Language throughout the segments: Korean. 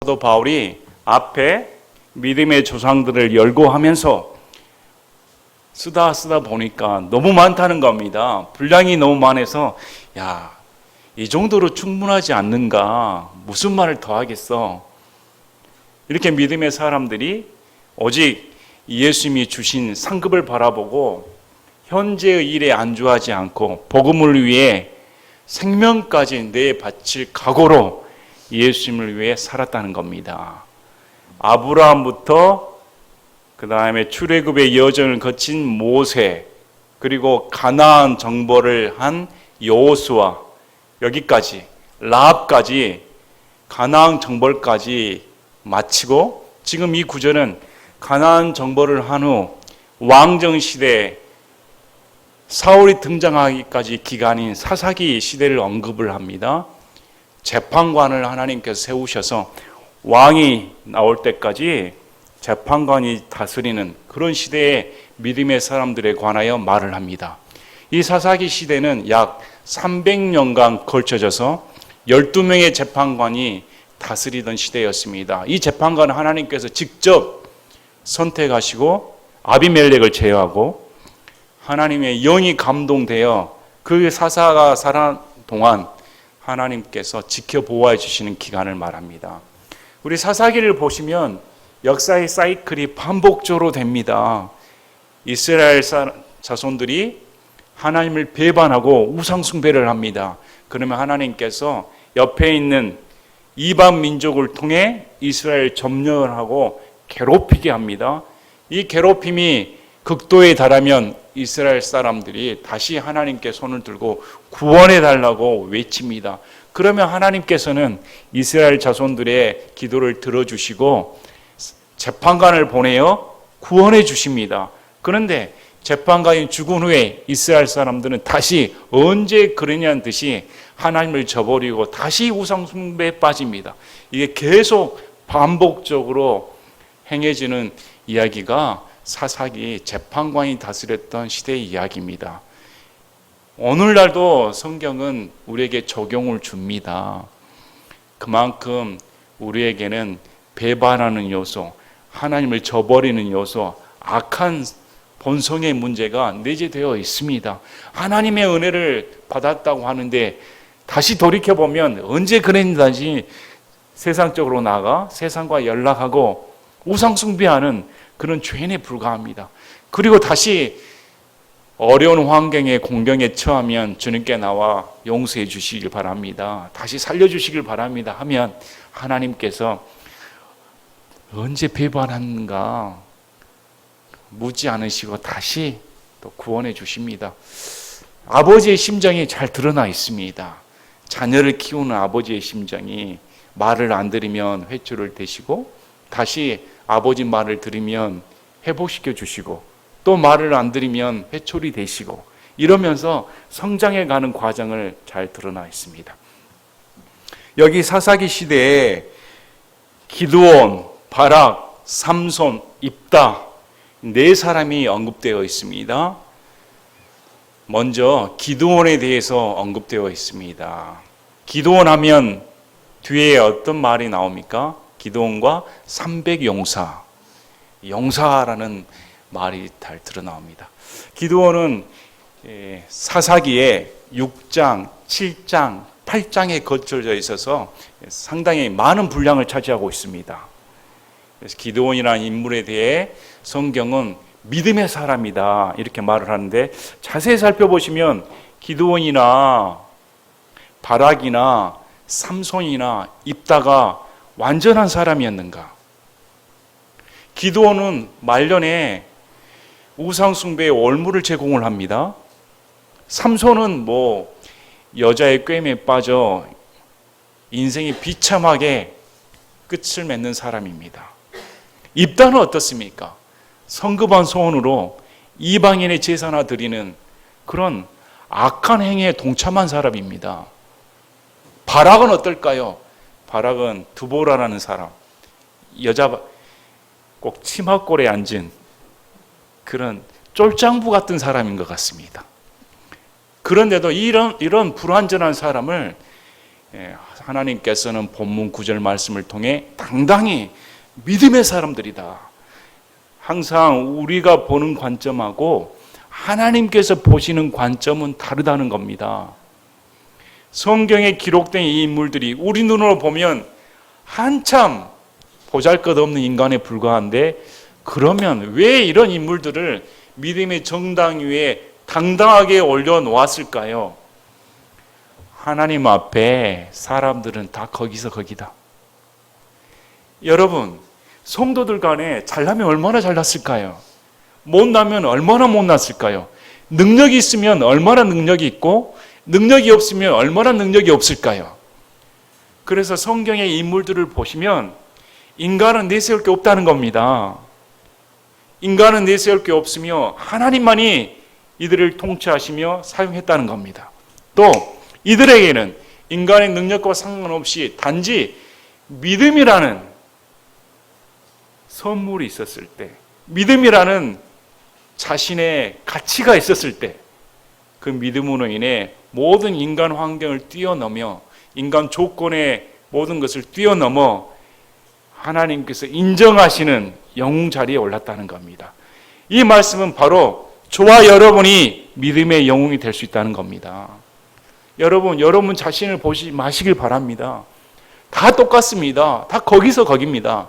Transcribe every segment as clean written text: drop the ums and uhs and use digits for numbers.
사도 바울이 앞에 믿음의 조상들을 열거하면서 쓰다 보니까 너무 많다는 겁니다. 분량이 너무 많아서 이 정도로 충분하지 않는가? 무슨 말을 더 하겠어? 이렇게 믿음의 사람들이 오직 예수님이 주신 상급을 바라보고 현재의 일에 안주하지 않고 복음을 위해 생명까지 내바칠 각오로 예수님을 위해 살았다는 겁니다. 아브라함부터 그 다음에 출애굽의 여정을 거친 모세, 그리고 가나안 정벌을 한 여호수아, 여기까지 라합까지 가나안 정벌까지 마치고, 지금 이 구절은 가나안 정벌을 한 후 왕정 시대 사울이 등장하기까지 기간인 사사기 시대를 언급을 합니다. 재판관을 하나님께서 세우셔서 왕이 나올 때까지 재판관이 다스리는 그런 시대의 믿음의 사람들에 관하여 말을 합니다. 이 사사기 시대는 약 300년간 걸쳐져서 12명의 재판관이 다스리던 시대였습니다. 이 재판관은 하나님께서 직접 선택하시고 아비멜렉을 제어하고 하나님의 영이 감동되어 그 사사가 살아난 동안 하나님께서 지켜보호해 주시는 기간을 말합니다. 우리 사사기를 보시면 역사의 사이클이 반복적으로 됩니다. 이스라엘 자손들이 하나님을 배반하고 우상 숭배를 합니다. 그러면 하나님께서 옆에 있는 이방 민족을 통해 이스라엘 점령을 하고 괴롭히게 합니다. 이 괴롭힘이 극도에 달하면 이스라엘 사람들이 다시 하나님께 손을 들고 구원해 달라고 외칩니다. 그러면 하나님께서는 이스라엘 자손들의 기도를 들어주시고 재판관을 보내어 구원해 주십니다. 그런데 재판관이 죽은 후에 이스라엘 사람들은 다시 언제 그러냐는 듯이 하나님을 저버리고 다시 우상 숭배에 빠집니다. 이게 계속 반복적으로 행해지는 이야기가 사사기 재판관이 다스렸던 시대의 이야기입니다. 오늘날도 성경은 우리에게 적용을 줍니다. 그만큼 우리에게는 배반하는 요소, 하나님을 저버리는 요소, 악한 본성의 문제가 내재되어 있습니다. 하나님의 은혜를 받았다고 하는데 다시 돌이켜보면 언제 그랬는지 세상적으로 나가 세상과 연락하고 우상 숭배하는 그런 죄인에 불과합니다. 그리고 다시 어려운 환경에 공경에 처하면 주님께 나와 용서해 주시길 바랍니다. 다시 살려주시길 바랍니다 하면 하나님께서 언제 배반하는가 묻지 않으시고 다시 또 구원해 주십니다. 아버지의 심정이 잘 드러나 있습니다. 자녀를 키우는 아버지의 심정이 말을 안 들으면 회초를 대시고 다시 아버지 말을 들으면 회복시켜 주시고 또 말을 안 들으면 회초리 되시고 이러면서 성장해 가는 과정을 잘 드러나 있습니다. 여기 사사기 시대에 기드온, 바락, 삼손, 입다 네 사람이 언급되어 있습니다. 먼저 기드온에 대해서 언급되어 있습니다. 기드온 하면 뒤에 어떤 말이 나옵니까? 기드온과 300용사, 용사라는 말이 잘 드러나옵니다. 기드온은 사사기에 6장, 7장, 8장에 거쳐져 있어서 상당히 많은 분량을 차지하고 있습니다. 그래서 기드온이라는 인물에 대해 성경은 믿음의 사람이다 이렇게 말을 하는데 자세히 살펴보시면 기드온이나 바락이나 삼손이나 입다가 완전한 사람이었는가? 기드온은 말년에 우상 숭배의 올무를 제공을 합니다. 삼손은 여자의 꿰매에 빠져 인생이 비참하게 끝을 맺는 사람입니다. 입다는 어떻습니까? 성급한 소원으로 이방인의 제사나 드리는 그런 악한 행위에 동참한 사람입니다. 바락은 어떨까요? 바락은 두보라라는 사람, 여자 꼭 치마골에 앉은 그런 쫄장부 같은 사람인 것 같습니다. 그런데도 이런 불완전한 사람을 하나님께서는 본문 9절 말씀을 통해 당당히 믿음의 사람들이다. 항상 우리가 보는 관점하고 하나님께서 보시는 관점은 다르다는 겁니다. 성경에 기록된 이 인물들이 우리 눈으로 보면 한참 보잘것없는 인간에 불과한데, 그러면 왜 이런 인물들을 믿음의 정당 위에 당당하게 올려놓았을까요? 하나님 앞에 사람들은 다 거기서 거기다. 여러분, 성도들 간에 잘나면 얼마나 잘났을까요? 못나면 얼마나 못났을까요? 능력이 있으면 얼마나 능력이 있고, 능력이 없으면 얼마나 능력이 없을까요? 그래서 성경의 인물들을 보시면 인간은 내세울 게 없다는 겁니다. 인간은 내세울 게 없으며 하나님만이 이들을 통치하시며 사용했다는 겁니다. 또 이들에게는 인간의 능력과 상관없이 단지 믿음이라는 선물이 있었을 때, 믿음이라는 자신의 가치가 있었을 때, 그 믿음으로 인해 모든 인간 환경을 뛰어넘어, 인간 조건의 모든 것을 뛰어넘어 하나님께서 인정하시는 영웅 자리에 올랐다는 겁니다. 이 말씀은 바로 저와 여러분이 믿음의 영웅이 될 수 있다는 겁니다. 여러분 자신을 보지 마시길 바랍니다. 다 똑같습니다. 다 거기서 거깁니다.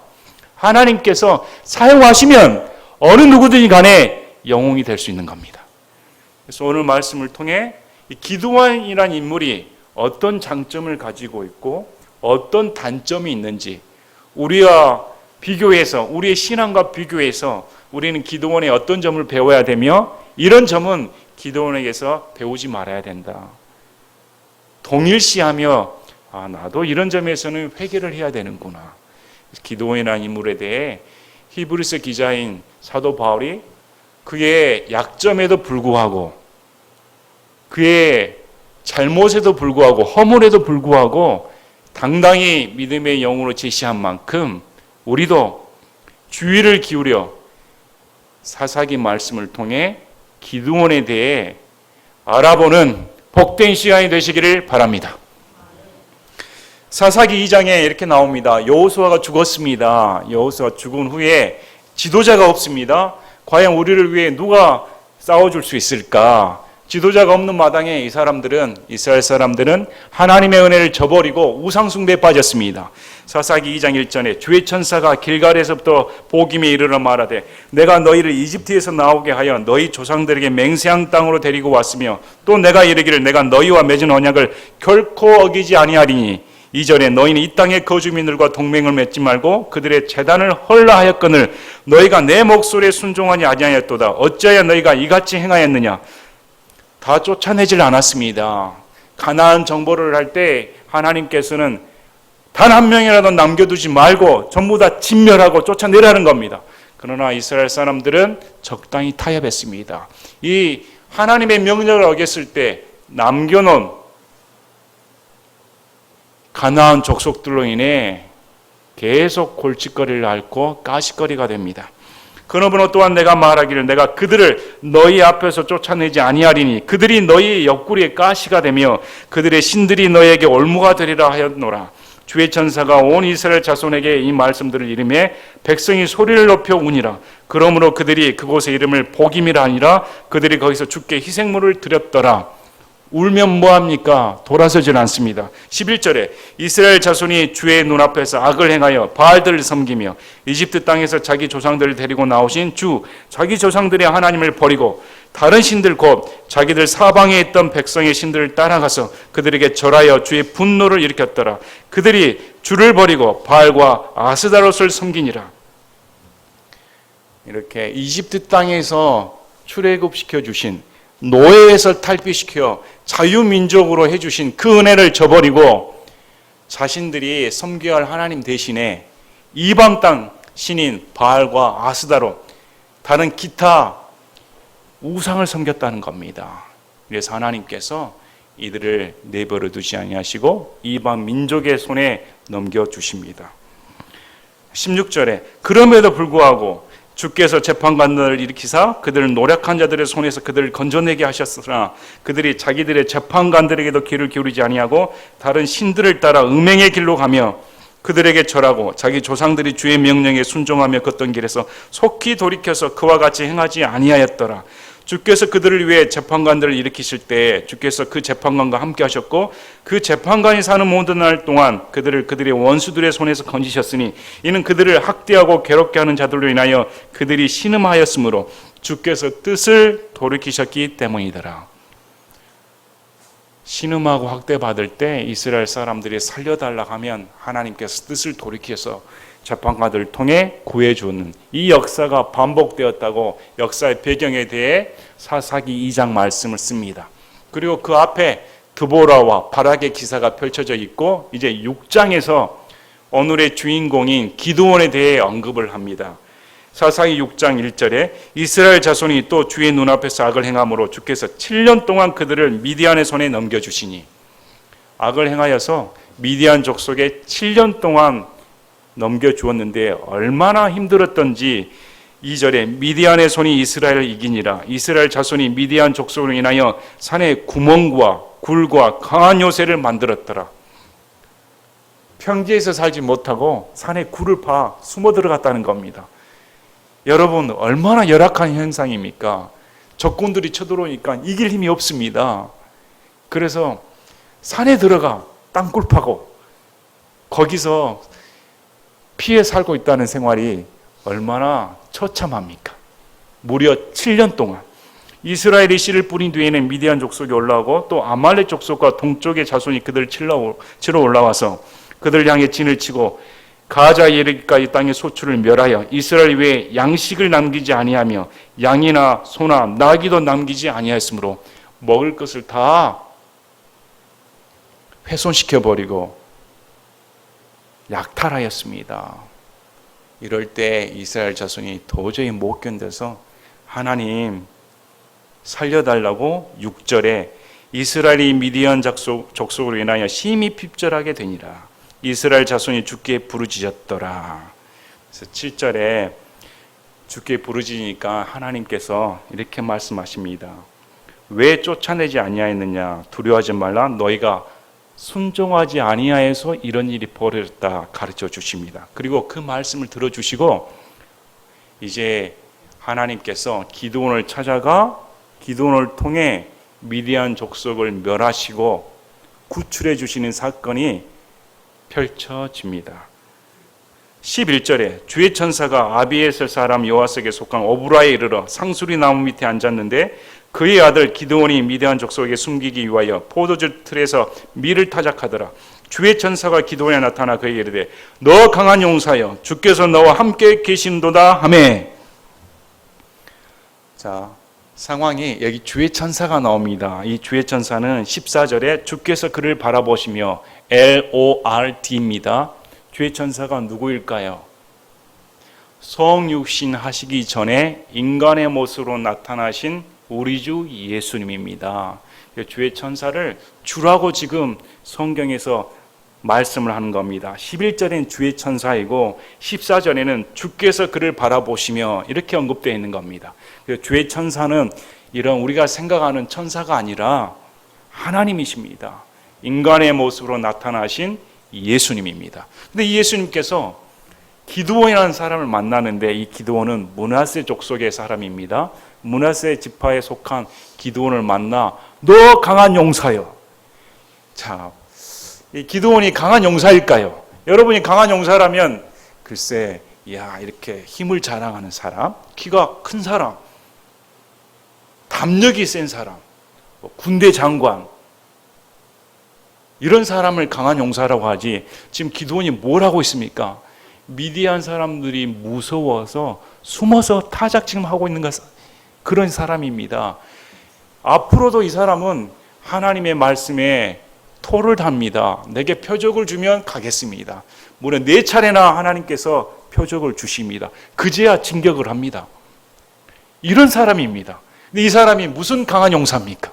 하나님께서 사용하시면 어느 누구든지 간에 영웅이 될 수 있는 겁니다. 그래서 오늘 말씀을 통해 이 기드온이라는 인물이 어떤 장점을 가지고 있고 어떤 단점이 있는지, 우리와 비교해서, 우리의 신앙과 비교해서 우리는 기드온의 어떤 점을 배워야 되며 이런 점은 기드온에게서 배우지 말아야 된다. 동일시하며 나도 이런 점에서는 회개를 해야 되는구나. 기드온이라는 인물에 대해 히브리서 기자인 사도 바울이 그의 약점에도 불구하고, 그의 잘못에도 불구하고, 허물에도 불구하고 당당히 믿음의 영으로 제시한 만큼 우리도 주의를 기울여 사사기 말씀을 통해 기드온에 대해 알아보는 복된 시간이 되시기를 바랍니다. 사사기 2장에 이렇게 나옵니다. 여호수아가 죽었습니다. 여호수아가 죽은 후에 지도자가 없습니다. 과연 우리를 위해 누가 싸워줄 수 있을까? 지도자가 없는 마당에 이스라엘 사람들은 하나님의 은혜를 저버리고 우상숭배에 빠졌습니다. 사사기 2장 1절에 주의 천사가 길갈에서부터 보김에 이르러 말하되 내가 너희를 이집트에서 나오게 하여 너희 조상들에게 맹세한 땅으로 데리고 왔으며 또 내가 이르기를 내가 너희와 맺은 언약을 결코 어기지 아니하리니 2절에 너희는 이 땅의 거주민들과 동맹을 맺지 말고 그들의 제단을 헐라하였거늘 너희가 내 목소리에 순종하지 아니하였도다. 어찌하여 너희가 이같이 행하였느냐? 다 쫓아내질 않았습니다. 가나안 정보를 할 때 하나님께서는 단 한 명이라도 남겨두지 말고 전부 다 진멸하고 쫓아내라는 겁니다. 그러나 이스라엘 사람들은 적당히 타협했습니다. 이 하나님의 명령을 어겼을 때 남겨놓은 가나안 족속들로 인해 계속 골칫거리를 앓고 가시거리가 됩니다. 그러므로 또한 내가 말하기를 내가 그들을 너희 앞에서 쫓아내지 아니하리니 그들이 너희 옆구리에 가시가 되며 그들의 신들이 너희에게 올무가 되리라 하였노라. 주의 천사가 온 이스라엘 자손에게 이 말씀들을 이름에 백성이 소리를 높여 우니라. 그러므로 그들이 그곳의 이름을 복임이라 하니라. 그들이 거기서 주께 희생물을 드렸더라. 울면 뭐합니까? 돌아서질 않습니다. 11절에 이스라엘 자손이 주의 눈앞에서 악을 행하여 바알들을 섬기며 이집트 땅에서 자기 조상들을 데리고 나오신 주 자기 조상들의 하나님을 버리고 다른 신들 곧 자기들 사방에 있던 백성의 신들을 따라가서 그들에게 절하여 주의 분노를 일으켰더라. 그들이 주를 버리고 바알과 아스다롯을 섬기니라. 이렇게 이집트 땅에서 출애굽시켜 주신, 노예에서 탈피시켜 자유민족으로 해주신 그 은혜를 저버리고 자신들이 섬겨야 할 하나님 대신에 이방 땅 신인 바알과 아스다롯, 다른 기타 우상을 섬겼다는 겁니다. 그래서 하나님께서 이들을 내버려 두지 아니하시고 이방 민족의 손에 넘겨주십니다. 16절에 그럼에도 불구하고 주께서 재판관들을 일으키사 그들을 노력한 자들의 손에서 그들을 건져내게 하셨으나 그들이 자기들의 재판관들에게도 귀를 기울이지 아니하고 다른 신들을 따라 음행의 길로 가며 그들에게 절하고 자기 조상들이 주의 명령에 순종하며 걷던 길에서 속히 돌이켜서 그와 같이 행하지 아니하였더라. 주께서 그들을 위해 재판관들을 일으키실 때 주께서 그 재판관과 함께 하셨고 그 재판관이 사는 모든 날 동안 그들을 그들의 원수들의 손에서 건지셨으니 이는 그들을 학대하고 괴롭게 하는 자들로 인하여 그들이 신음하였으므로 주께서 뜻을 돌이키셨기 때문이더라. 신음하고 학대받을 때 이스라엘 사람들이 살려달라고 하면 하나님께서 뜻을 돌이켜서 재판관들을 통해 구해주는 이 역사가 반복되었다고 역사의 배경에 대해 사사기 2장 말씀을 씁니다. 그리고 그 앞에 드보라와 바락의 기사가 펼쳐져 있고 이제 6장에서 오늘의 주인공인 기드온에 대해 언급을 합니다. 사사기 6장 1절에 이스라엘 자손이 또 주의 눈앞에서 악을 행함으로 주께서 7년 동안 그들을 미디안의 손에 넘겨주시니 악을 행하여서 미디안 족속에 7년 동안 넘겨주었는데 얼마나 힘들었던지 2절에 미디안의 손이 이스라엘을 이기니라. 이스라엘 자손이 미디안 족속으로 인하여 산에 구멍과 굴과 강한 요새를 만들었더라. 평지에서 살지 못하고 산에 굴을 파 숨어 들어갔다는 겁니다. 여러분 얼마나 열악한 현상입니까? 적군들이 쳐들어오니까 이길 힘이 없습니다. 그래서 산에 들어가 땅굴 파고 거기서 피해 살고 있다는 생활이 얼마나 처참합니까? 무려 7년 동안 이스라엘이 씨를 뿌린 뒤에는 미디안 족속이 올라오고 또 아말렉 족속과 동쪽의 자손이 그들을 치러 올라와서 그들을 향해 진을 치고 가자 예르기까지 땅의 소출을 멸하여 이스라엘 외에 양식을 남기지 아니하며 양이나 소나 나귀도 남기지 아니하였으므로 먹을 것을 다 훼손시켜버리고 약탈하였습니다. 이럴 때 이스라엘 자손이 도저히 못 견뎌서 하나님 살려달라고 6절에 이스라엘이 미디안 족속으로 인하여 심히 핍절하게 되니라. 이스라엘 자손이 주께 부르짖었더라. 그래서 7절에 주께 부르짖으니까 하나님께서 이렇게 말씀하십니다. 왜 쫓아내지 아니하였느냐? 두려워하지 말라. 너희가 순종하지 아니하여서 이런 일이 벌어졌다 가르쳐 주십니다. 그리고 그 말씀을 들어주시고 이제 하나님께서 기드온을 찾아가 기드온을 통해 미디안 족속을 멸하시고 구출해 주시는 사건이 펼쳐집니다. 11절에 주의 천사가 아비에셀 사람 요아스에게 속한 오브라에 이르러 상수리 나무 밑에 앉았는데 그의 아들 기드온이 미디안 족속에게 숨기기 위하여 포도주 틀에서 밀을 타작하더라. 주의 천사가 기드온에 나타나 그에게 이르되 너 강한 용사여 주께서 너와 함께 계신도다 하매. 자, 상황이 여기 주의 천사가 나옵니다. 이 주의 천사는 14절에 주께서 그를 바라보시며 LORD입니다. 주의 천사가 누구일까요? 성육신 하시기 전에 인간의 모습으로 나타나신 우리 주 예수님입니다. 주의 천사를 주라고 지금 성경에서 말씀을 하는 겁니다. 11절에는 주의 천사이고 14절에는 주께서 그를 바라보시며 이렇게 언급되어 있는 겁니다. 주의 천사는 이런 우리가 생각하는 천사가 아니라 하나님이십니다. 인간의 모습으로 나타나신 예수님입니다. 근데 이 예수님께서 기드온이라는 사람을 만나는데 이 기드온은 므낫세 족속의 사람입니다. 므낫세 지파에 속한 기드온을 만나 너 강한 용사여. 자, 이 기드온이 강한 용사일까요? 여러분이 강한 용사라면 글쎄, 야 이렇게 힘을 자랑하는 사람, 키가 큰 사람, 담력이 센 사람, 군대 장관 이런 사람을 강한 용사라고 하지. 지금 기드온이 뭘 하고 있습니까? 미디안 사람들이 무서워서 숨어서 타작 지금 하고 있는 그런 사람입니다. 앞으로도 이 사람은 하나님의 말씀에 토를 답니다. 내게 표적을 주면 가겠습니다. 무려 4차례나 하나님께서 표적을 주십니다. 그제야 진격을 합니다. 이런 사람입니다. 근데 이 사람이 무슨 강한 용사입니까?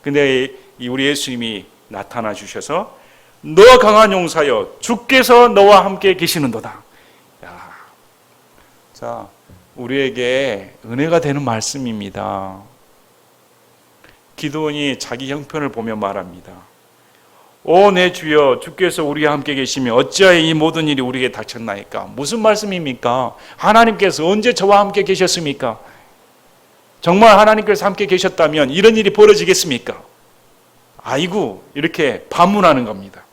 근데 우리 예수님이 나타나 주셔서 너 강한 용사여 주께서 너와 함께 계시는도다. 야, 자, 우리에게 은혜가 되는 말씀입니다. 기드온이 자기 형편을 보며 말합니다. 오 내 주여, 주께서 우리와 함께 계시며 어찌하여 이 모든 일이 우리에게 닥쳤나이까? 무슨 말씀입니까? 하나님께서 언제 저와 함께 계셨습니까? 정말 하나님께서 함께 계셨다면 이런 일이 벌어지겠습니까? 아이고, 이렇게 반문하는 겁니다.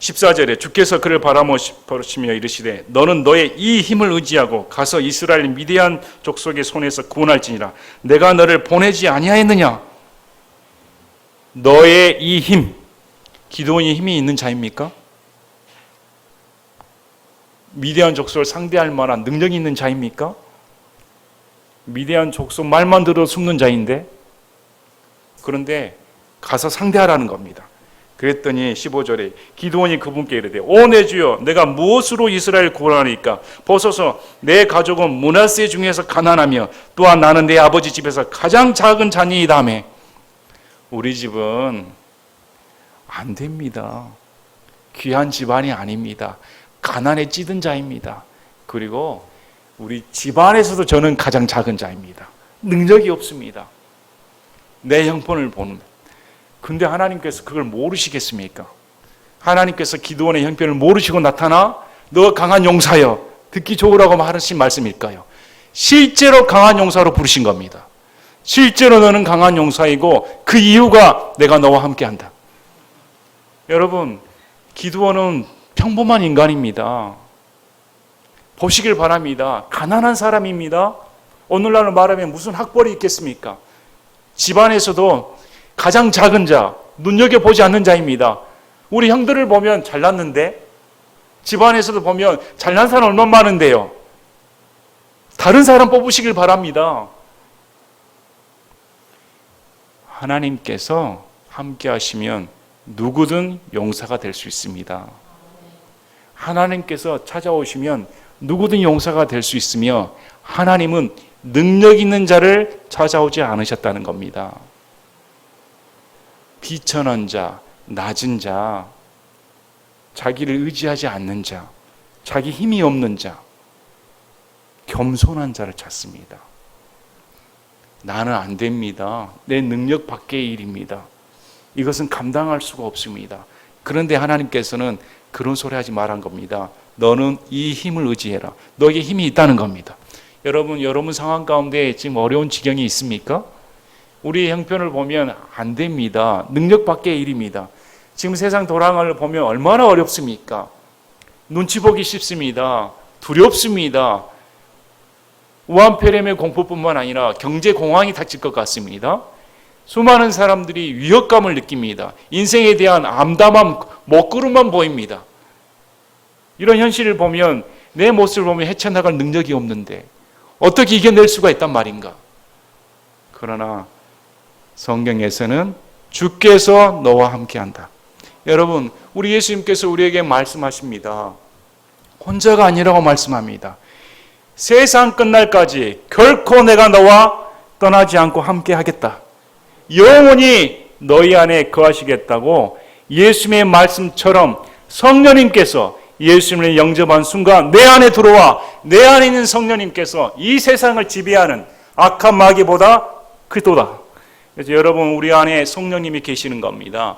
14절에 주께서 그를 바라보시며 이르시되 너는 너의 이 힘을 의지하고 가서 이스라엘 미디안 족속의 손에서 구원할지니라. 내가 너를 보내지 아니하였느냐? 너의 이 힘, 기드온이 힘이 있는 자입니까? 미디안 족속을 상대할 만한 능력이 있는 자입니까? 미디안 족속 말만 들어 숨는 자인데, 그런데 가서 상대하라는 겁니다. 그랬더니 15절에 기드온이 그분께 이르되 오 내 주여, 내가 무엇으로 이스라엘 구원하리까? 보소서, 내 가족은 므낫세 중에서 가난하며 또한 나는 내 아버지 집에서 가장 작은 자니이다매. 우리 집은 안 됩니다. 귀한 집안이 아닙니다. 가난에 찌든 자입니다. 그리고 우리 집안에서도 저는 가장 작은 자입니다. 능력이 없습니다. 내 형편을 보는. 근데 하나님께서 그걸 모르시겠습니까? 하나님께서 기드온의 형편을 모르시고 나타나 너 강한 용사여, 듣기 좋으라고 하신 말씀일까요? 실제로 강한 용사로 부르신 겁니다. 실제로 너는 강한 용사이고 그 이유가 내가 너와 함께한다. 여러분, 기드온은 평범한 인간입니다. 보시길 바랍니다. 가난한 사람입니다. 오늘날로 말하면 무슨 학벌이 있겠습니까? 집안에서도 가장 작은 자, 눈여겨보지 않는 자입니다. 우리 형들을 보면 잘났는데, 집안에서도 보면 잘난 사람 얼마나 많은데요. 다른 사람 뽑으시길 바랍니다. 하나님께서 함께 하시면 누구든 용사가 될 수 있습니다. 하나님께서 찾아오시면 누구든 용사가 될 수 있으며, 하나님은 능력 있는 자를 찾아오지 않으셨다는 겁니다. 비천한 자, 낮은 자, 자기를 의지하지 않는 자, 자기 힘이 없는 자, 겸손한 자를 찾습니다. 나는 안 됩니다. 내 능력 밖의 일입니다. 이것은 감당할 수가 없습니다. 그런데 하나님께서는 그런 소리 하지 말한 겁니다. 너는 이 힘을 의지해라. 너에게 힘이 있다는 겁니다. 여러분 상황 가운데 지금 어려운 지경이 있습니까? 우리 형편을 보면 안 됩니다. 능력 밖의 일입니다. 지금 세상 돌아가는 보면 얼마나 어렵습니까? 눈치 보기 쉽습니다. 두렵습니다. 우한폐렴의 공포뿐만 아니라 경제 공황이 닥칠 것 같습니다. 수많은 사람들이 위협감을 느낍니다. 인생에 대한 암담한 먹구름만 보입니다. 이런 현실을 보면 내 모습을 보면 헤쳐나갈 능력이 없는데 어떻게 이겨낼 수가 있단 말인가? 그러나 성경에서는 주께서 너와 함께한다. 여러분, 우리 예수님께서 우리에게 말씀하십니다. 혼자가 아니라고 말씀합니다. 세상 끝날까지 결코 내가 너와 떠나지 않고 함께하겠다. 영원히 너희 안에 거하시겠다고 예수님의 말씀처럼 성령님께서 예수님을 영접한 순간 내 안에 들어와 내 안에 있는 성령님께서 이 세상을 지배하는 악한 마귀보다 크도다. 그래서 여러분, 우리 안에 성령님이 계시는 겁니다.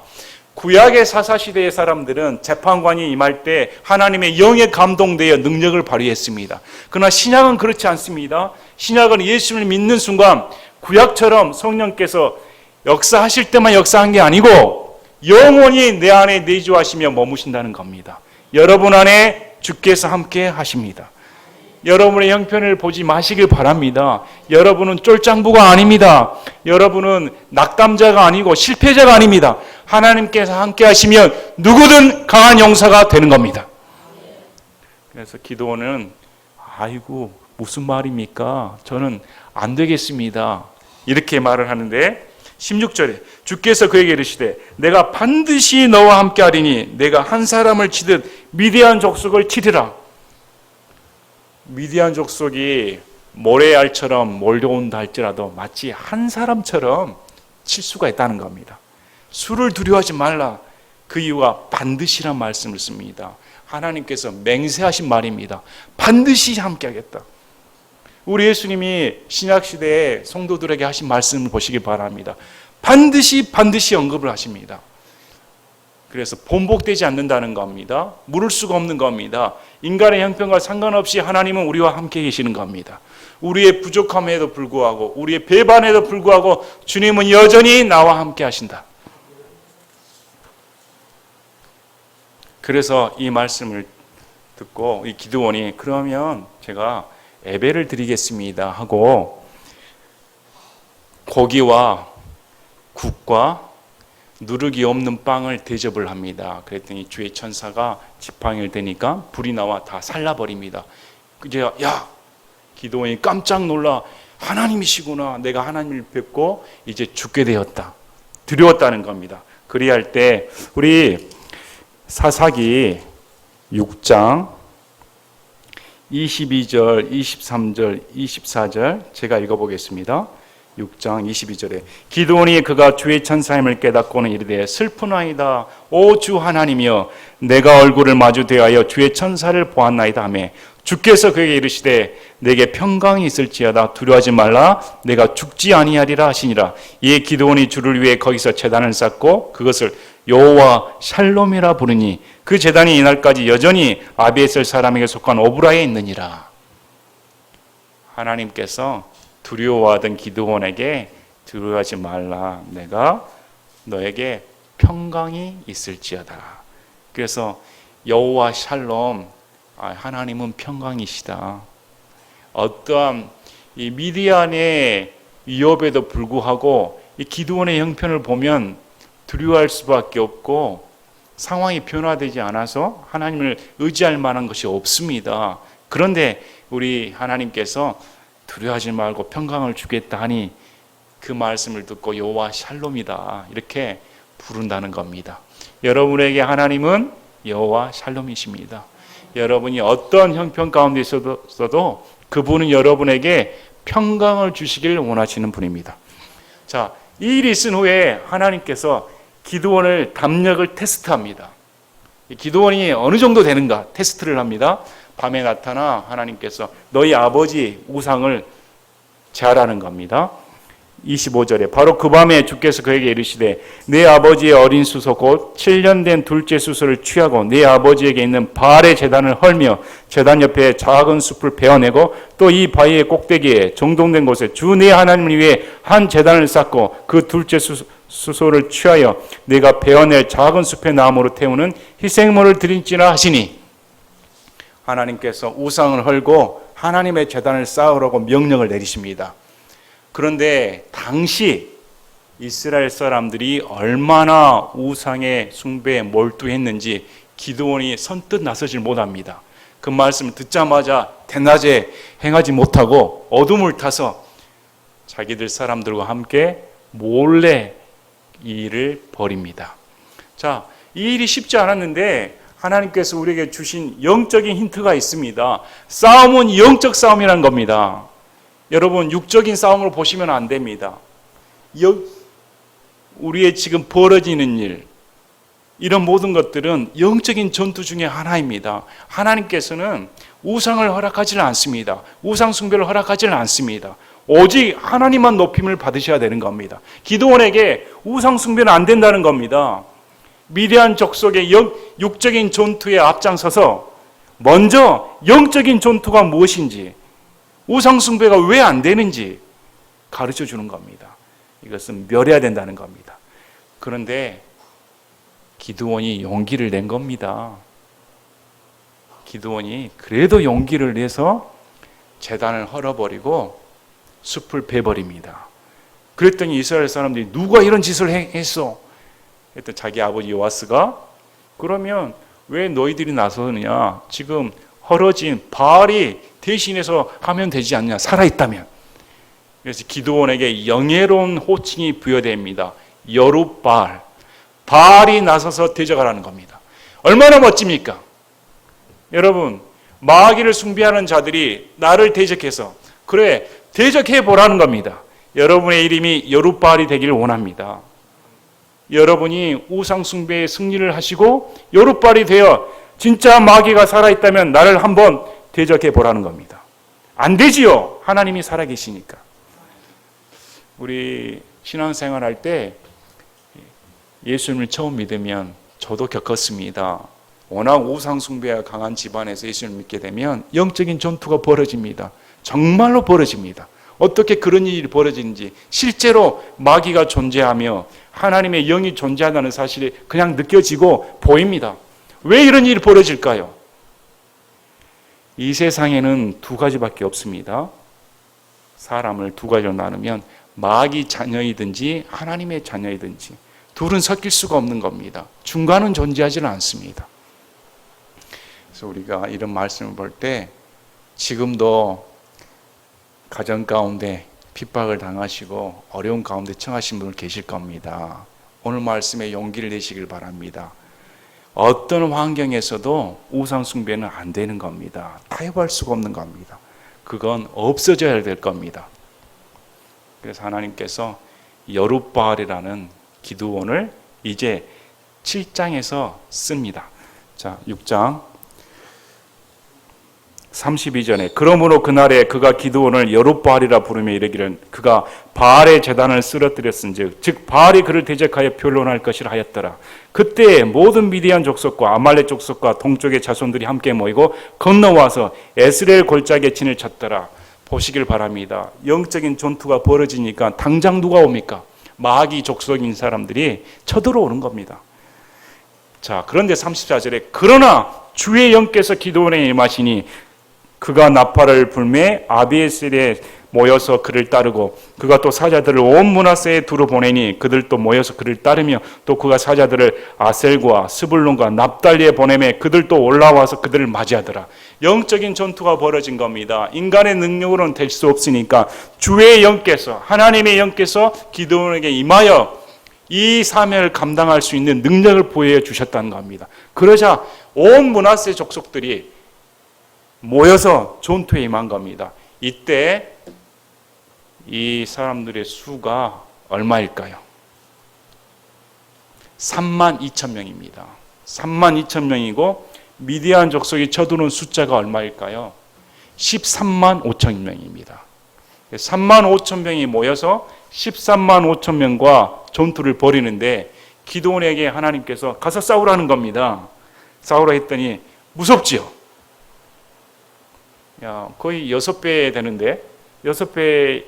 구약의 사사시대의 사람들은 재판관이 임할 때 하나님의 영에 감동되어 능력을 발휘했습니다. 그러나 신약은 그렇지 않습니다. 신약은 예수를 믿는 순간 구약처럼 성령께서 역사하실 때만 역사한 게 아니고 영원히 내 안에 내주하시며 머무신다는 겁니다. 여러분 안에 주께서 함께 하십니다. 여러분의 형편을 보지 마시길 바랍니다. 여러분은 쫄짱부가 아닙니다. 여러분은 낙담자가 아니고 실패자가 아닙니다. 하나님께서 함께 하시면 누구든 강한 용사가 되는 겁니다. 그래서 기드온은 아이고 무슨 말입니까? 저는 안 되겠습니다. 이렇게 말을 하는데 16절에 주께서 그에게 이르시되 내가 반드시 너와 함께 하리니 내가 한 사람을 치듯 미디안 족속을 치리라. 미디안 족속이 모래알처럼 몰려온다 할지라도 마치 한 사람처럼 칠 수가 있다는 겁니다. 수를 두려워하지 말라. 그 이유가 반드시란 말씀을 씁니다. 하나님께서 맹세하신 말입니다. 반드시 함께하겠다. 우리 예수님이 신약시대에 성도들에게 하신 말씀을 보시기 바랍니다. 반드시 언급을 하십니다. 그래서 번복되지 않는다는 겁니다. 물을 수가 없는 겁니다. 인간의 형편과 상관없이 하나님은 우리와 함께 계시는 겁니다. 우리의 부족함에도 불구하고 우리의 배반에도 불구하고 주님은 여전히 나와 함께 하신다. 그래서 이 말씀을 듣고 이 기드온이 그러면 제가 예배를 드리겠습니다 하고 고기와 국과 누룩이 없는 빵을 대접을 합니다. 그랬더니 주의 천사가 지팡이를 대니까 불이 나와 다 살라버립니다. 이제 야, 기드온이 깜짝 놀라 하나님이시구나. 내가 하나님을 뵙고 이제 죽게 되었다. 두려웠다는 겁니다. 그리할 때 우리 사사기 6장 22절, 23절, 24절 제가 읽어보겠습니다. 6장 22절에 기드온이 그가 주의 천사임을 깨닫고는 이르되 슬프나이다. 오 주 하나님이여 내가 얼굴을 마주 대하여 주의 천사를 보았나이다 하매 주께서 그에게 이르시되 내게 평강이 있을지어다 두려워하지 말라 내가 죽지 아니하리라 하시니라. 이에 기드온이 주를 위해 거기서 제단을 쌓고 그것을 여호와 샬롬이라 부르니 그 제단이 이날까지 여전히 아비에셀 사람에게 속한 오브라에 있느니라. 하나님께서 두려워하던 기드온에게 두려워하지 말라. 내가 너에게 평강이 있을지어다. 그래서 여호와 샬롬, 하나님은 평강이시다. 어떠한 이 미디안의 위협에도 불구하고 이 기드온의 형편을 보면 두려워할 수밖에 없고 상황이 변화되지 않아서 하나님을 의지할 만한 것이 없습니다. 그런데 우리 하나님께서 두려워하지 말고 평강을 주겠다 하니 그 말씀을 듣고 여호와 샬롬이다 이렇게 부른다는 겁니다. 여러분에게 하나님은 여호와 샬롬이십니다. 여러분이 어떤 형편 가운데 있어도 그분은 여러분에게 평강을 주시길 원하시는 분입니다. 자, 이 일이 있은 후에 하나님께서 기드온을 담력을 테스트합니다. 기드온이 어느 정도 되는가 테스트를 합니다. 밤에 나타나 하나님께서 너희 아버지 우상을 제하라는 겁니다. 25절에 바로 그 밤에 주께서 그에게 이르시되 내 아버지의 어린 수소 곧 7년 된 둘째 수소를 취하고 내 아버지에게 있는 바알의 제단을 헐며 제단 옆에 작은 숲을 베어내고 또 이 바위의 꼭대기에 정동된 곳에 주 내 하나님을 위해 한 제단을 쌓고 그 둘째 수소를 취하여 내가 베어낼 작은 숲의 나무로 태우는 희생물을 드린지라 하시니 하나님께서 우상을 헐고 하나님의 제단을 쌓으라고 명령을 내리십니다. 그런데 당시 이스라엘 사람들이 얼마나 우상의 숭배에 몰두했는지 기드온이 선뜻 나서질 못합니다. 그 말씀을 듣자마자 대낮에 행하지 못하고 어둠을 타서 자기들 사람들과 함께 몰래 이 일을 벌입니다. 자, 이 일이 쉽지 않았는데 하나님께서 우리에게 주신 영적인 힌트가 있습니다. 싸움은 영적 싸움이라는 겁니다. 여러분 육적인 싸움을 보시면 안 됩니다. 우리의 지금 벌어지는 일 이런 모든 것들은 영적인 전투 중에 하나입니다. 하나님께서는 우상을 허락하지 않습니다. 우상 숭배를 허락하지 않습니다. 오직 하나님만 높임을 받으셔야 되는 겁니다. 기드온에게 우상 숭배는 안 된다는 겁니다. 미디안 족속의 육적인 전투에 앞장서서 먼저 영적인 전투가 무엇인지 우상 숭배가 왜 안 되는지 가르쳐 주는 겁니다. 이것은 멸해야 된다는 겁니다. 그런데 기드온이 용기를 낸 겁니다. 기드온이 그래도 용기를 내서 제단을 헐어버리고 숲을 베버립니다. 그랬더니 이스라엘 사람들이 누가 이런 짓을 했어? 했더니 자기 아버지 요아스가 그러면 왜 너희들이 나서느냐? 지금 헐어진 바알이 대신해서 하면 되지 않냐? 살아있다면. 그래서 기드온에게 영예로운 호칭이 부여됩니다. 여룻바알. 바알이 나서서 대적하라는 겁니다. 얼마나 멋집니까? 여러분, 마귀를 숭배하는 자들이 나를 대적해서 그래 대적해 보라는 겁니다. 여러분의 이름이 여룻바알이 되기를 원합니다. 여러분이 우상숭배의 승리를 하시고 여룻발이 되어 진짜 마귀가 살아있다면 나를 한번 대적해 보라는 겁니다. 안 되지요. 하나님이 살아계시니까. 우리 신앙생활 할 때 예수님을 처음 믿으면 저도 겪었습니다. 워낙 우상숭배가 강한 집안에서 예수님을 믿게 되면 영적인 전투가 벌어집니다. 정말로 벌어집니다. 어떻게 그런 일이 벌어지는지 실제로 마귀가 존재하며 하나님의 영이 존재한다는 사실이 그냥 느껴지고 보입니다. 왜 이런 일이 벌어질까요? 이 세상에는 두 가지밖에 없습니다. 사람을 두 가지로 나누면 마귀 자녀이든지 하나님의 자녀이든지 둘은 섞일 수가 없는 겁니다. 중간은 존재하지는 않습니다. 그래서 우리가 이런 말씀을 볼 때 지금도 가정 가운데 핍박을 당하시고 어려운 가운데 처하신 분들 계실 겁니다. 오늘 말씀에 용기를 내시길 바랍니다. 어떤 환경에서도 우상 숭배는 안 되는 겁니다. 타협할 수가 없는 겁니다. 그건 없어져야 될 겁니다. 그래서 하나님께서 여룻바알이라는 기드온을 이제 7장에서 씁니다. 자, 6장 32절에 그러므로 그날에 그가 기드온을 여룻바알이라 부르며 이르기를 그가 바알의 제단을 쓰러뜨렸은즉 즉 바알이 그를 대적하여 변론할 것이라 하였더라. 그때 모든 미디안 족속과 아말렉 족속과 동쪽의 자손들이 함께 모이고 건너와서 에스레엘 골짜기에 진을 쳤더라. 보시길 바랍니다. 영적인 전투가 벌어지니까 당장 누가 옵니까? 마귀 족속인 사람들이 쳐들어오는 겁니다. 자, 그런데 34절에 그러나 주의 영께서 기드온에 임하시니 그가 나팔을 불매 아비에셀에 모여서 그를 따르고 그가 또 사자들을 온 므낫세에 두루 보내니 그들도 모여서 그를 따르며 또 그가 사자들을 아셀과 스불론과 납달리에 보내매 그들도 올라와서 그들을 맞이하더라. 영적인 전투가 벌어진 겁니다. 인간의 능력으로는 될 수 없으니까 주의 영께서 하나님의 영께서 기드온에게 임하여 이 사명을 감당할 수 있는 능력을 보여 주셨다는 겁니다. 그러자 온 므낫세 족속들이 모여서 전투에 임한 겁니다. 이때 이 사람들의 수가 얼마일까요? 32,000명입니다. 32,000명이고 미디안 족속이 쳐드는 숫자가 얼마일까요? 135,000명입니다. 35,000명이 모여서 135,000명과 전투를 벌이는데 기드온에게 하나님께서 가서 싸우라는 겁니다. 싸우라 했더니 무섭지요? 야, 거의 6배 되는데 6배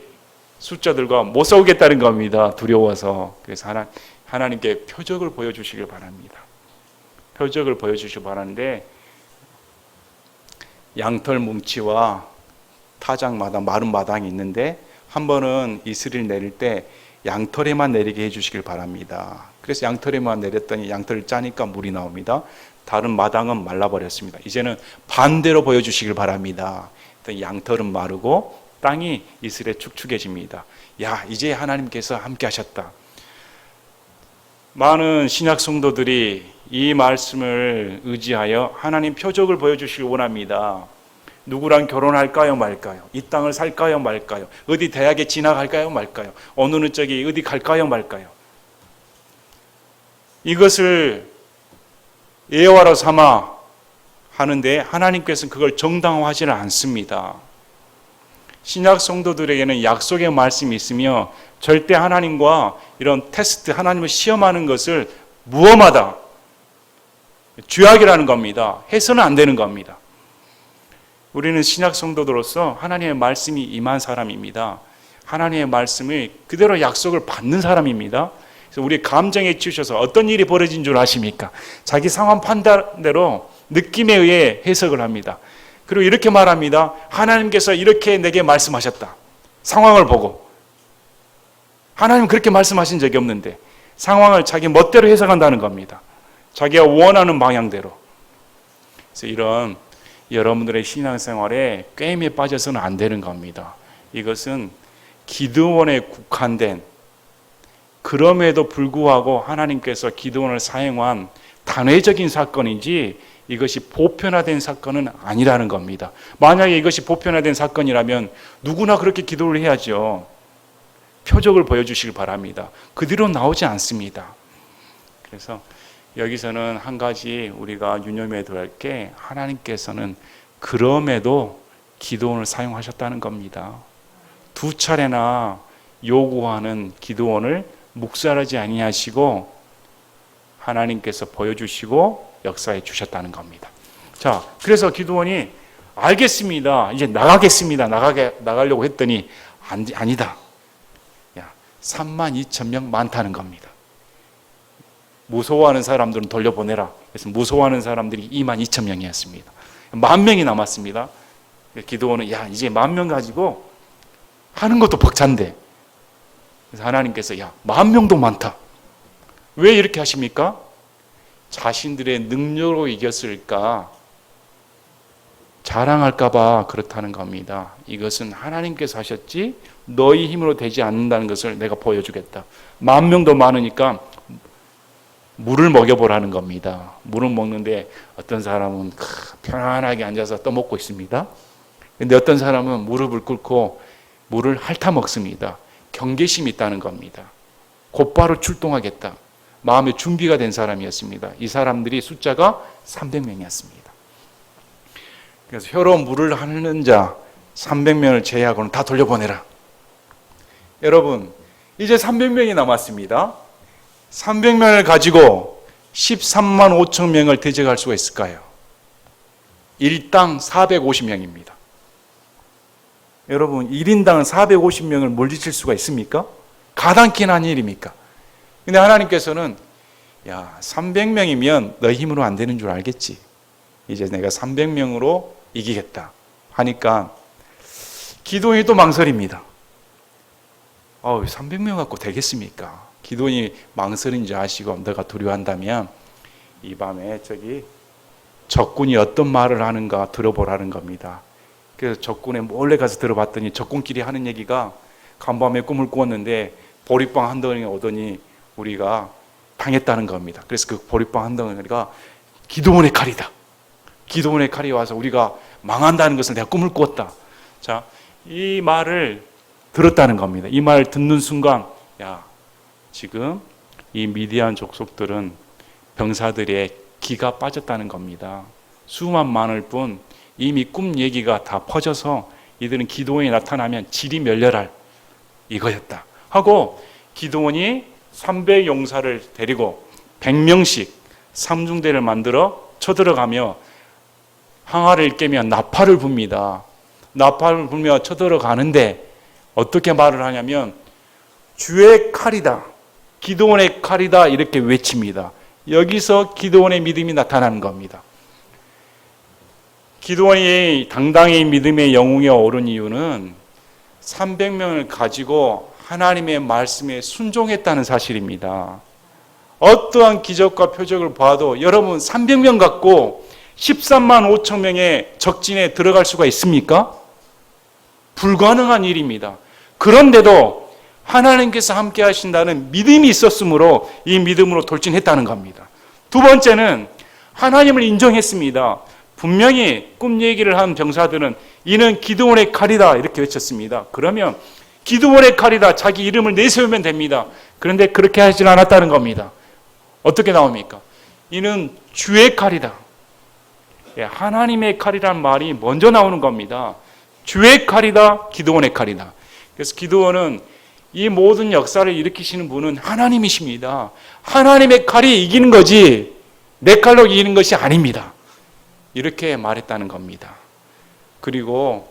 숫자들과 못 싸우겠다는 겁니다. 두려워서. 그래서 하나님께 표적을 보여주시길 바랍니다. 표적을 보여주시길 바라는데 양털 뭉치와 타작마당, 마른 마당이 있는데 한 번은 이슬을 내릴 때 양털에만 내리게 해주시길 바랍니다. 그래서 양털에만 내렸더니 양털을 짜니까 물이 나옵니다. 다른 마당은 말라버렸습니다. 이제는 반대로 보여주시길 바랍니다. 양털은 마르고 땅이 이슬에 축축해집니다. 야, 이제 하나님께서 함께 하셨다. 많은 신약 성도들이 이 말씀을 의지하여 하나님 표적을 보여주시길 원합니다. 누구랑 결혼할까요 말까요? 이 땅을 살까요 말까요? 어디 대학에 진학할까요 말까요? 어느 쪽이 어디 갈까요 말까요? 이것을 예화로 삼아 하는데 하나님께서는 그걸 정당화하지는 않습니다. 신약 성도들에게는 약속의 말씀이 있으며 절대 하나님과 이런 테스트, 하나님을 시험하는 것을 무엄하다, 죄악이라는 겁니다. 해서는 안 되는 겁니다. 우리는 신약 성도들로서 하나님의 말씀이 임한 사람입니다. 하나님의 말씀을 그대로 약속을 받는 사람입니다. 그래서 우리 감정에 치우쳐서 어떤 일이 벌어진 줄 아십니까? 자기 상황 판단대로 느낌에 의해 해석을 합니다. 그리고 이렇게 말합니다. 하나님께서 이렇게 내게 말씀하셨다. 상황을 보고. 하나님은 그렇게 말씀하신 적이 없는데 상황을 자기 멋대로 해석한다는 겁니다. 자기가 원하는 방향대로. 그래서 이런 여러분들의 신앙생활에 게임에 빠져서는 안 되는 겁니다. 이것은 기드온에 국한된, 그럼에도 불구하고 하나님께서 기드온을 사용한 단회적인 사건이지 이것이 보편화된 사건은 아니라는 겁니다. 만약에 이것이 보편화된 사건이라면 누구나 그렇게 기도를 해야죠. 표적을 보여주시길 바랍니다. 그 뒤로 나오지 않습니다. 그래서 여기서는 한 가지 우리가 유념해 둬야 할 게, 하나님께서는 그럼에도 기드온을 사용하셨다는 겁니다. 두 차례나 요구하는 기드온을 묵살하지 아니하시고 하나님께서 보여주시고 역사해 주셨다는 겁니다. 자, 그래서 기드온이 알겠습니다. 이제 나가겠습니다. 나가려고 했더니 아니다. 야, 32,000명 많다는 겁니다. 무서워하는 사람들은 돌려보내라. 그래서 무서워하는 사람들이 22,000명이었습니다. 10,000명이 남았습니다. 기드온은 야, 이제 10,000명 가지고 하는 것도 벅찬데. 그래서 하나님께서 야, 10,000명도 많다. 왜 이렇게 하십니까? 자신들의 능력으로 이겼을까 자랑할까봐 그렇다는 겁니다. 이것은 하나님께서 하셨지 너희 힘으로 되지 않는다는 것을 내가 보여주겠다. 10,000명도 많으니까 물을 먹여보라는 겁니다. 물을 먹는데 어떤 사람은 편안하게 앉아서 떠먹고 있습니다. 근데 어떤 사람은 무릎을 꿇고 물을 핥아 먹습니다. 경계심이 있다는 겁니다. 곧바로 출동하겠다. 마음의 준비가 된 사람이었습니다. 이 사람들이 숫자가 300명이었습니다. 그래서 혀로 물을 핥는 자 300명을 제외하고는 다 돌려보내라. 여러분, 이제 300명이 남았습니다. 300명을 가지고 13만 5천 명을 대적할 수가 있을까요? 일당 450명입니다. 여러분, 1인당 450명을 물리칠 수가 있습니까? 가당키는 한 일입니까? 근데 하나님께서는 야, 300명이면 너 힘으로 안 되는 줄 알겠지. 이제 내가 300명으로 이기겠다 하니까 기드온이 또 망설입니다. 300명 갖고 되겠습니까? 기드온이 망설인지 아시고 너가 두려워한다면 이 밤에 저기 적군이 어떤 말을 하는가 들어보라는 겁니다. 그래서 적군에 몰래 가서 들어봤더니 적군끼리 하는 얘기가 간밤에 꿈을 꾸었는데 보리빵 한 덩이 오더니 우리가 당했다는 겁니다. 그래서 그 보리빵 한 덩이가 기드온의 칼이다. 기드온의 칼이 와서 우리가 망한다는 것을 내가 꿈을 꾸었다. 자, 이 말을 들었다는 겁니다. 이 말을 듣는 순간 야, 지금 이 미디안 족속들은 병사들의 기가 빠졌다는 겁니다. 수만 많을 뿐 이미 꿈 얘기가 다 퍼져서 이들은 기드온이 나타나면 질이 멸렬할 이거였다 하고 기드온이 300용사를 데리고 100명씩 삼중대를 만들어 쳐들어가며 항아리를 깨며 나팔을 붑니다. 나팔을 불며 쳐들어가는데 어떻게 말을 하냐면 주의 칼이다, 기드온의 칼이다 이렇게 외칩니다. 여기서 기드온의 믿음이 나타나는 겁니다. 기드온이 당당히 믿음의 영웅에 오른 이유는 300명을 가지고 하나님의 말씀에 순종했다는 사실입니다. 어떠한 기적과 표적을 봐도 여러분 300명 갖고 13만 5천 명의 적진에 들어갈 수가 있습니까? 불가능한 일입니다. 그런데도 하나님께서 함께 하신다는 믿음이 있었으므로 이 믿음으로 돌진했다는 겁니다. 두 번째는 하나님을 인정했습니다. 분명히 꿈 얘기를 한 병사들은 이는 기드온의 칼이다 이렇게 외쳤습니다. 그러면 기드온의 칼이다 자기 이름을 내세우면 됩니다. 그런데 그렇게 하진 않았다는 겁니다. 어떻게 나옵니까? 이는 주의 칼이다. 하나님의 칼이란 말이 먼저 나오는 겁니다. 주의 칼이다, 기드온의 칼이다. 그래서 기드온은 이 모든 역사를 일으키시는 분은 하나님이십니다. 하나님의 칼이 이기는 거지 내 칼로 이기는 것이 아닙니다. 이렇게 말했다는 겁니다. 그리고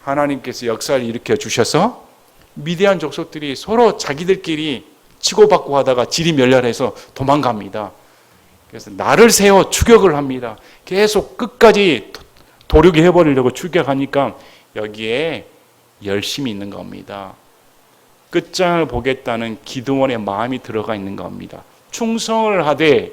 하나님께서 역사를 일으켜 주셔서 미디안 족속들이 서로 자기들끼리 치고받고 하다가 질이 멸렬해서 도망갑니다. 그래서 나를 세워 추격을 합니다. 계속 끝까지 도륙이 해버리려고 추격하니까 여기에 열심이 있는 겁니다. 끝장을 보겠다는 기드온의 마음이 들어가 있는 겁니다. 충성을 하되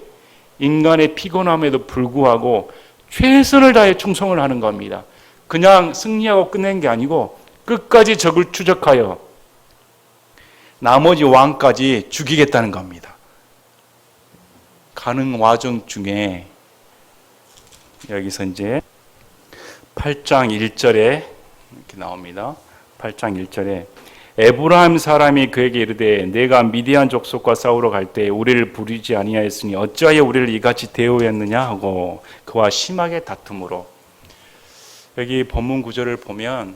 인간의 피곤함에도 불구하고 최선을 다해 충성을 하는 겁니다. 그냥 승리하고 끝낸 게 아니고 끝까지 적을 추적하여 나머지 왕까지 죽이겠다는 겁니다. 가는 와중 중에 여기서 이제 8장 1절에 이렇게 나옵니다. 8장 1절에 에브라임 사람이 그에게 이르되 내가 미디안 족속과 싸우러 갈 때 우리를 부르지 아니하였으니 어찌하여 우리를 이같이 대우했느냐 하고 그와 심하게 다툼으로. 여기 본문 구절을 보면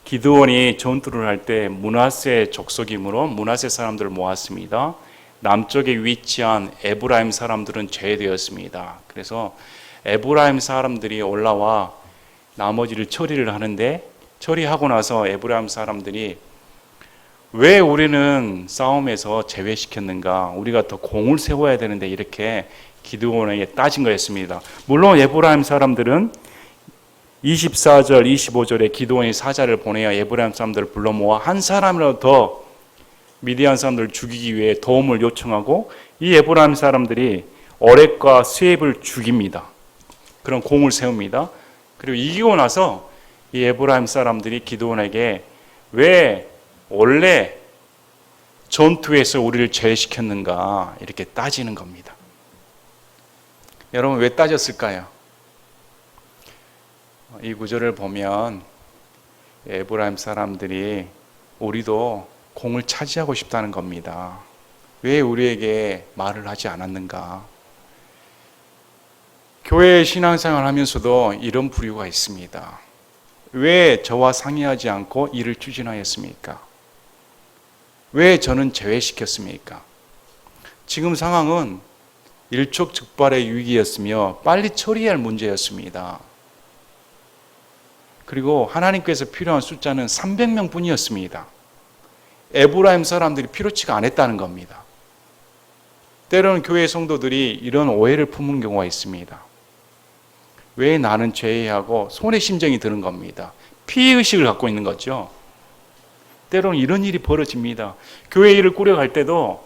기드온이 전투를 할 때 므낫세 족속이므로 므낫세 사람들을 모았습니다. 남쪽에 위치한 에브라임 사람들은 제외되었습니다. 그래서 에브라임 사람들이 올라와 나머지를 처리를 하는데, 처리하고 나서 에브라임 사람들이 왜 우리는 싸움에서 제외시켰는가, 우리가 더 공을 세워야 되는데, 이렇게 기드온에게 따진 거였습니다. 물론 에브라임 사람들은 24절 25절에 기드온이 사자를 보내어 에브라임 사람들을 불러 모아 한 사람이라도 더 미디안 사람들을 죽이기 위해 도움을 요청하고, 이 에브라임 사람들이 어렉과 스왑을 죽입니다. 그런 공을 세웁니다. 그리고 이기고 나서 이 에브라임 사람들이 기드온에게 왜 원래 전투에서 우리를 제외시켰는가 이렇게 따지는 겁니다. 여러분, 왜 따졌을까요? 이 구절을 보면 에브라임 사람들이 우리도 공을 차지하고 싶다는 겁니다. 왜 우리에게 말을 하지 않았는가? 교회 신앙생활 하면서도 이런 부류가 있습니다. 왜 저와 상의하지 않고 일을 추진하였습니까? 왜 저는 제외시켰습니까? 지금 상황은 일촉즉발의 위기였으며 빨리 처리할 문제였습니다. 그리고 하나님께서 필요한 숫자는 300명 뿐이었습니다. 에브라임 사람들이 필요치가 않았다는 겁니다. 때로는 교회 성도들이 이런 오해를 품은 경우가 있습니다. 왜 나는 제외하고 손해 심정이 드는 겁니다. 피해의식을 갖고 있는 거죠. 때로는 이런 일이 벌어집니다. 교회 일을 꾸려갈 때도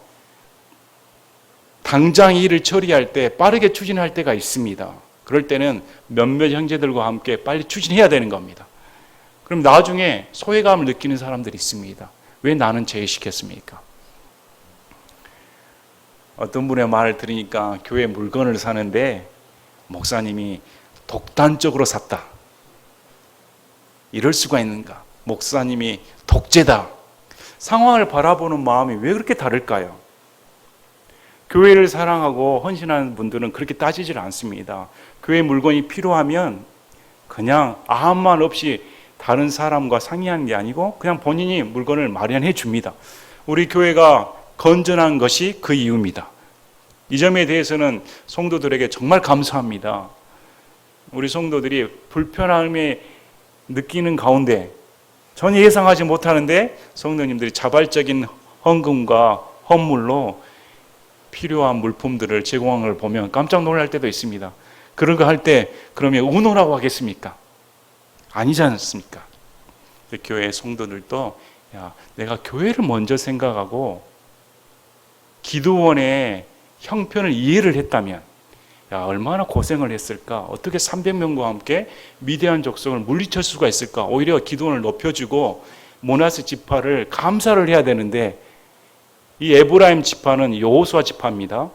당장 일을 처리할 때 빠르게 추진할 때가 있습니다. 그럴 때는 몇몇 형제들과 함께 빨리 추진해야 되는 겁니다. 그럼 나중에 소외감을 느끼는 사람들이 있습니다. 왜 나는 제외시켰습니까? 어떤 분의 말을 들으니까 교회 물건을 사는데 목사님이 독단적으로 샀다. 이럴 수가 있는가? 목사님이 독재다. 상황을 바라보는 마음이 왜 그렇게 다를까요? 교회를 사랑하고 헌신하는 분들은 그렇게 따지질 않습니다. 교회 물건이 필요하면 그냥 아무 말 없이 다른 사람과 상의하는 게 아니고 그냥 본인이 물건을 마련해 줍니다. 우리 교회가 건전한 것이 그 이유입니다. 이 점에 대해서는 성도들에게 정말 감사합니다. 우리 성도들이 불편함에 느끼는 가운데 전혀 예상하지 못하는데 성도님들이 자발적인 헌금과 헌물로 필요한 물품들을 제공하는 걸 보면 깜짝 놀랄 때도 있습니다. 그런 거 할 때 그러면 운호라고 하겠습니까? 아니지 않습니까? 교회 성도들도 내가 교회를 먼저 생각하고 기도원의 형편을 이해를 했다면 얼마나 고생을 했을까? 어떻게 300명과 함께 미디안 족속을 물리칠 수가 있을까? 오히려 기도원을 높여주고 므낫세 지파를 감사를 해야 되는데 이 에브라임 지파는 여호수아 지파입니다.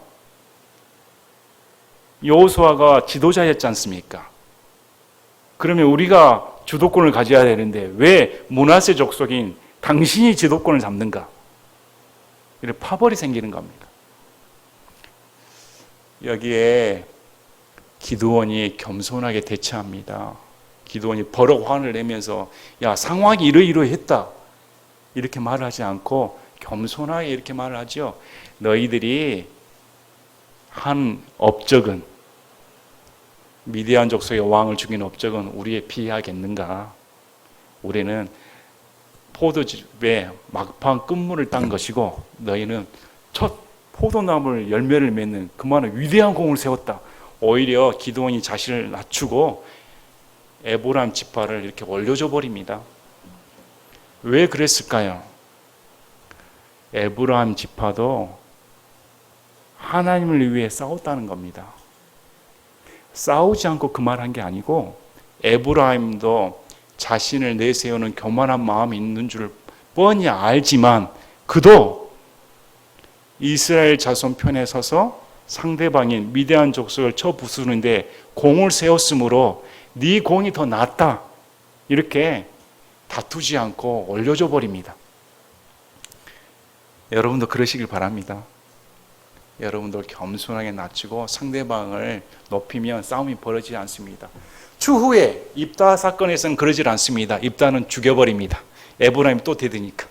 여호수아가 지도자였지 않습니까? 그러면 우리가 주도권을 가져야 되는데 왜 므낫세 족속인 당신이 주도권을 잡는가? 이런 파벌이 생기는 겁니다. 여기에 기드온이 겸손하게 대처합니다. 기드온이 버럭 화를 내면서 상황이 이러이러했다 이렇게 말을 하지 않고 겸손하게 이렇게 말을 하죠. 너희들이 한 업적은, 미디안 족속의 왕을 죽인 업적은 우리에 비하겠는가? 우리는 포도즙에 막판 끝물을 딴 것이고 너희는 첫 포도나물 열매를 맺는 그만한 위대한 공을 세웠다. 오히려 기드온이 자신을 낮추고 에브라임 지파를 이렇게 올려줘 버립니다. 왜 그랬을까요? 에브라임 지파도 하나님을 위해 싸웠다는 겁니다. 싸우지 않고 그 말한 게 아니고 에브라임도 자신을 내세우는 교만한 마음이 있는 줄 뻔히 알지만 그도 이스라엘 자손 편에 서서 상대방인 미디안 족속을 쳐 부수는데 공을 세웠으므로 네 공이 더 낫다 이렇게 다투지 않고 올려줘 버립니다. 여러분도 그러시길 바랍니다. 여러분도 겸손하게 낮추고 상대방을 높이면 싸움이 벌어지지 않습니다. 추후에 입다 사건에서는 그러질 않습니다. 입다는 죽여버립니다. 에브라임이 또 대드니까.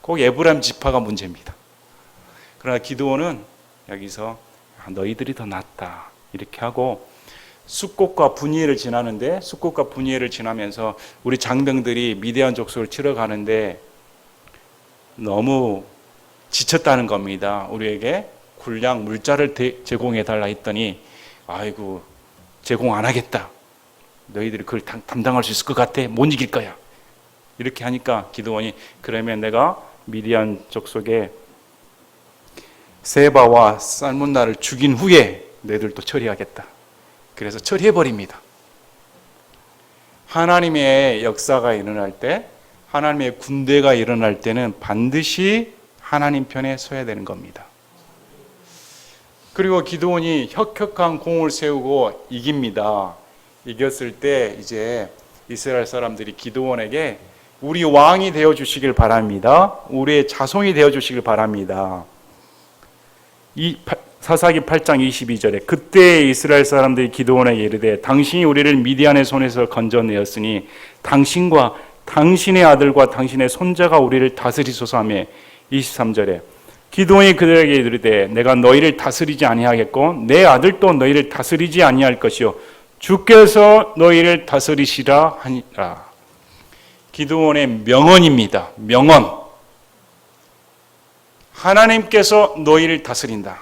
꼭 에브라임 지파가 문제입니다. 그러나 기드온은 여기서 너희들이 더 낫다 이렇게 하고 숫꽃과 분이엘을 지나는데, 숫꽃과 분이엘을 지나면서 우리 장병들이 미디안 족속을 치러 가는데 너무 지쳤다는 겁니다. 우리에게 군량 물자를 제공해 달라 했더니 아이고 제공 안 하겠다. 너희들이 그걸 담당할 수 있을 것 같아? 못 이길 거야. 이렇게 하니까 기드온이 그러면 내가 미디안 족속에 세바와 살문나를 죽인 후에 너희들도 처리하겠다. 그래서 처리해버립니다. 하나님의 역사가 일어날 때, 하나님의 군대가 일어날 때는 반드시 하나님 편에 서야 되는 겁니다. 그리고 기드온이 혁혁한 공을 세우고 이깁니다. 이겼을 때 이제 이스라엘 사람들이 기드온에게 우리 왕이 되어 주시길 바랍니다. 우리의 자손이 되어 주시길 바랍니다. 사사기 8장 22절에 그때 이스라엘 사람들이 기드온에게 이르되 당신이 우리를 미디안의 손에서 건져내었으니 당신과 당신의 아들과 당신의 손자가 우리를 다스리소서 하며 23절에 기드온이 그들에게 이르되 내가 너희를 다스리지 아니하겠고 내 아들도 너희를 다스리지 아니할 것이요 주께서 너희를 다스리시라 하니라. 기드온의 명언입니다. 명언. 하나님께서 너희를 다스린다.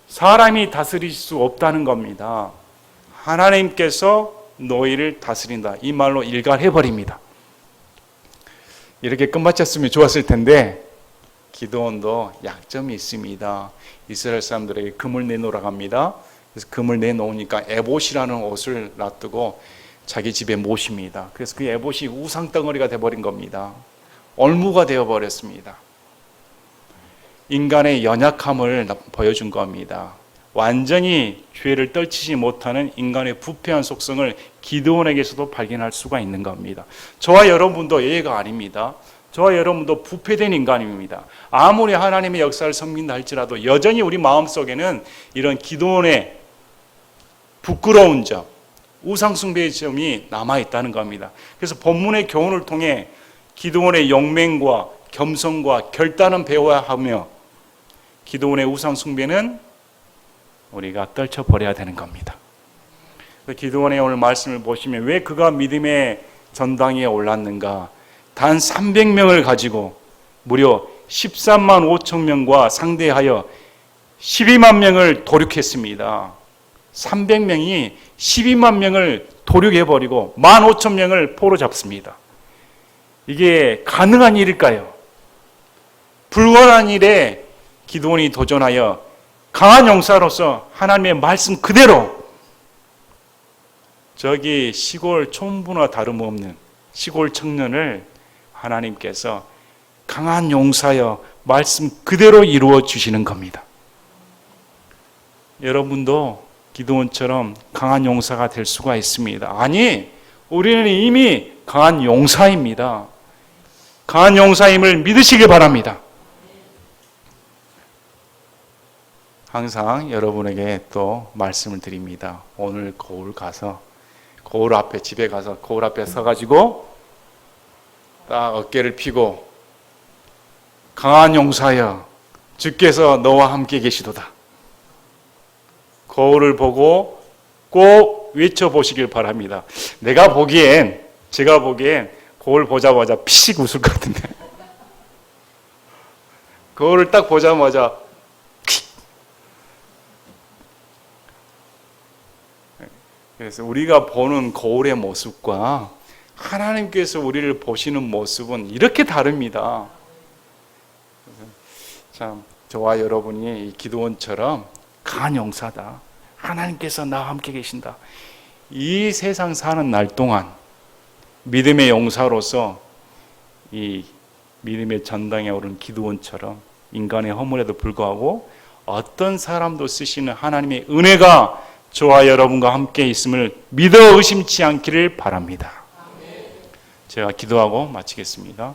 사람이 다스릴 수 없다는 겁니다. 하나님께서 너희를 다스린다. 이 말로 일갈해버립니다. 이렇게 끝마쳤으면 좋았을 텐데 기드온도 약점이 있습니다. 이스라엘 사람들에게 금을 내놓으라고 합니다. 그래서 금을 내놓으니까 에봇이라는 옷을 놔두고 자기 집에 모십니다. 그래서 그 에봇이 우상덩어리가 되어버린 겁니다. 올무가 되어버렸습니다. 인간의 연약함을 보여준 겁니다. 완전히 죄를 떨치지 못하는 인간의 부패한 속성을 기드온에게서도 발견할 수가 있는 겁니다. 저와 여러분도 예외가 아닙니다. 저와 여러분도 부패된 인간입니다. 아무리 하나님의 역사를 섬긴다 할지라도 여전히 우리 마음속에는 이런 기드온의 부끄러운 점, 우상숭배의 점이 남아있다는 겁니다. 그래서 본문의 교훈을 통해 기드온의 용맹과 겸손과 결단은 배워야 하며 기드온의 우상숭배는 우리가 떨쳐버려야 되는 겁니다. 기드온의 오늘 말씀을 보시면 왜 그가 믿음의 전당에 올랐는가? 단 300명을 가지고 무려 13만 5천 명과 상대하여 12만 명을 도륙했습니다. 300명이 12만 명을 도륙해버리고 1만 5천 명을 포로 잡습니다. 이게 가능한 일일까요? 불가능한 일에 기드온이 도전하여 강한 용사로서 하나님의 말씀 그대로 저기 시골 촌부나 다름없는 시골 청년을 하나님께서 강한 용사여 말씀 그대로 이루어 주시는 겁니다. 여러분도 기드온처럼 강한 용사가 될 수가 있습니다. 아니, 우리는 이미 강한 용사입니다. 강한 용사임을 믿으시길 바랍니다. 항상 여러분에게 또 말씀을 드립니다. 오늘 거울 앞에 집에 가서 거울 앞에 서가지고 딱 어깨를 펴고 강한 용사여 주께서 너와 함께 계시도다. 거울을 보고 꼭 외쳐보시길 바랍니다. 제가 보기엔 거울 보자마자 피식 웃을 것 같은데 거울을 딱 보자마자 그래서 우리가 보는 거울의 모습과 하나님께서 우리를 보시는 모습은 이렇게 다릅니다. 참 저와 여러분이 이 기드온처럼 강한 용사다. 하나님께서 나와 함께 계신다. 이 세상 사는 날 동안 믿음의 용사로서 이 믿음의 전당에 오른 기드온처럼 인간의 허물에도 불구하고 어떤 사람도 쓰시는 하나님의 은혜가 저와 여러분과 함께 있음을 믿어 의심치 않기를 바랍니다. 제가 기도하고 마치겠습니다.